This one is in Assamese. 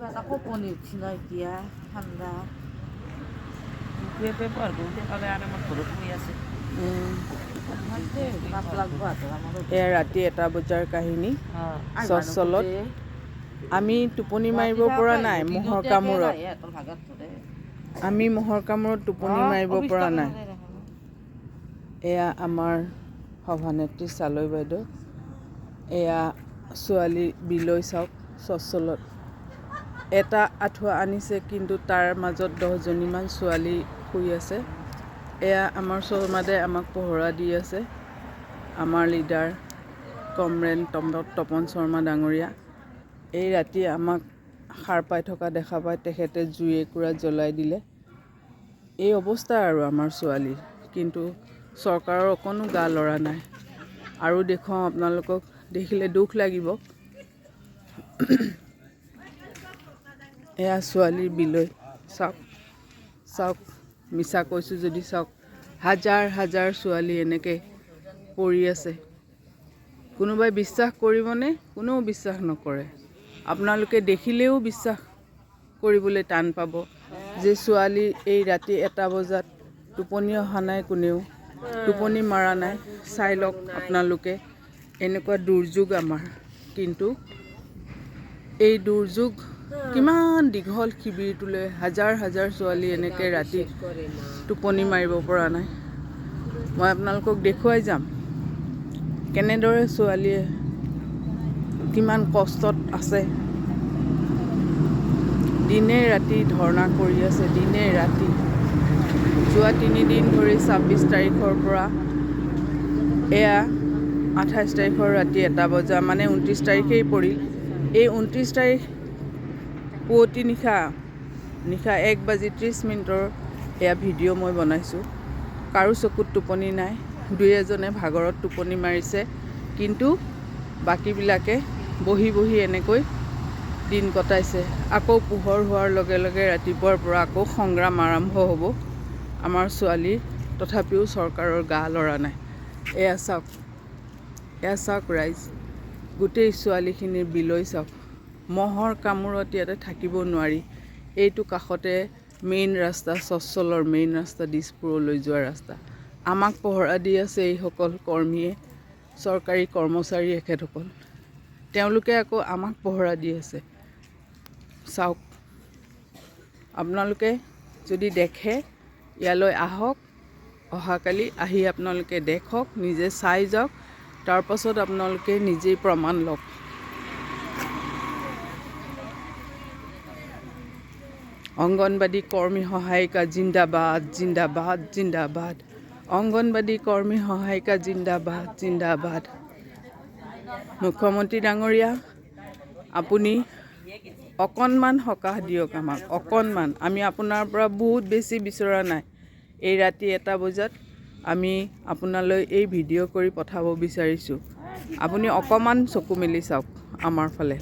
কিবা এটা কপনি উঠি ন এতিয়া ঠাণ্ডা এয়া ৰাতি 1 বজাৰ কাহিনী চচলত আমি টোপনি মাৰিব পৰা নাই মহৰ কামোৰত আমি মহৰ কামোৰত টোপনি মাৰিব পৰা নাই এয়া আমাৰ সভানেত্ৰী চালৈ বাইদেউ এয়া ছোৱালী বিলৈ চাওক চচলত এটা আঁঠুৱা আনিছে কিন্তু তাৰ মাজত 10জনীমান ছোৱালী শুই আছে এয়া আমাৰ শৰ্মাদে আমাক পহৰা দি আছে আমাৰ লিডাৰ কমৰেড তপন শৰ্মা ডাঙৰীয়া এই ৰাতি আমাক সাৰ পাই থকা দেখা পাই তেখেতে জুই একুৰা জ্বলাই দিলে এই অৱস্থা আৰু আমাৰ ছোৱালীৰ কিন্তু চৰকাৰৰ অকণো গা লৰা নাই আৰু দেখুৱাওঁ আপোনালোকক দেখিলে দুখ লাগিব এয়া ছোৱালীৰ বিলৈ চাওক চাওক মিছা কৈছোঁ যদি চাওক হাজাৰ হাজাৰ ছোৱালী এনেকৈ পৰি আছে কোনোবাই বিশ্বাস কৰিবনে কোনেও বিশ্বাস নকৰে আপোনালোকে দেখিলেও বিশ্বাস কৰিবলৈ টান পাব যে ছোৱালী এই ৰাতি 1 বজাত টোপনি অহা নাই কোনেও টোপনি মৰা নাই চাই লওক আপোনালোকে এনেকুৱা দুৰ্যোগ আমাৰ কিন্তু এই দুৰ্যোগ কিমান দীঘল শিবিৰটোলৈ হাজাৰ হাজাৰ ছোৱালী এনেকৈ ৰাতি টোপনি মাৰিব পৰা নাই মই আপোনালোকক দেখুৱাই যাম কেনেদৰে ছোৱালীয়ে কিমান কষ্টত আছে দিনে ৰাতি ধৰ্ণা কৰি আছে দিনে ৰাতি যোৱা 3 দিন ধৰি 26 তাৰিখৰ পৰা এয়া 28 তাৰিখৰ ৰাতি 1 বজা মানে 29 তাৰিখেই পৰিল এই 29 তাৰিখ পুৱতি নিশা 1:30 এয়া ভিডিঅ' মই বনাইছোঁ কাৰো চকুত টোপনি নাই 2-এজনে ভাগৰত টোপনি মাৰিছে কিন্তু বাকীবিলাকে বহি বহি এনেকৈ দিন কটাইছে আকৌ পোহৰ হোৱাৰ লগে লগে ৰাতিপুৱাৰ পৰা আকৌ সংগ্ৰাম আৰম্ভ হ'ব আমাৰ ছোৱালীৰ তথাপিও চৰকাৰৰ গা লৰা নাই এয়া চাওক ৰাইজ গোটেই ছোৱালীখিনিৰ বিলৈ চাওক মহৰ কামোৰত ইয়াতে থাকিব নোৱাৰি এইটো কাষতে মেইন ৰাস্তা চচলৰ মেইন ৰাস্তা দিছপুৰলৈ যোৱা ৰাস্তা আমাক পহৰা দি আছে এইসকল কৰ্মীয়ে চৰকাৰী কৰ্মচাৰী এখেতসকল তেওঁলোকে আকৌ আমাক পহৰা দি আছে চাওক আপোনালোকে যদি দেখে ইয়ালৈ আহক অহাকালি আহি আপোনালোকে দেখক নিজে চাই যাওক তাৰ পাছত আপোনালোকে নিজেই প্ৰমাণ লওক অংগনবাদী কৰ্মী সহায়িকা জিন্দাবাদ জিন্দাবাদ জিন্দাবাদ অংগনবাদী কৰ্মী সহায়িকা জিন্দাবাদ জিন্দাবাদ মুখ্যমন্ত্ৰী ডাঙৰীয়া আপুনি অকণমান সকাহ দিয়ক আমাক অকণমান আমি আপোনাৰ পৰা বহুত বেছি বিচৰা নাই এই ৰাতি 1 বজাত আমি আপোনালৈ এই ভিডিঅ' কৰি পঠাব বিচাৰিছোঁ আপুনি অকণমান চকু মেলি চাওক আমাৰ ফালে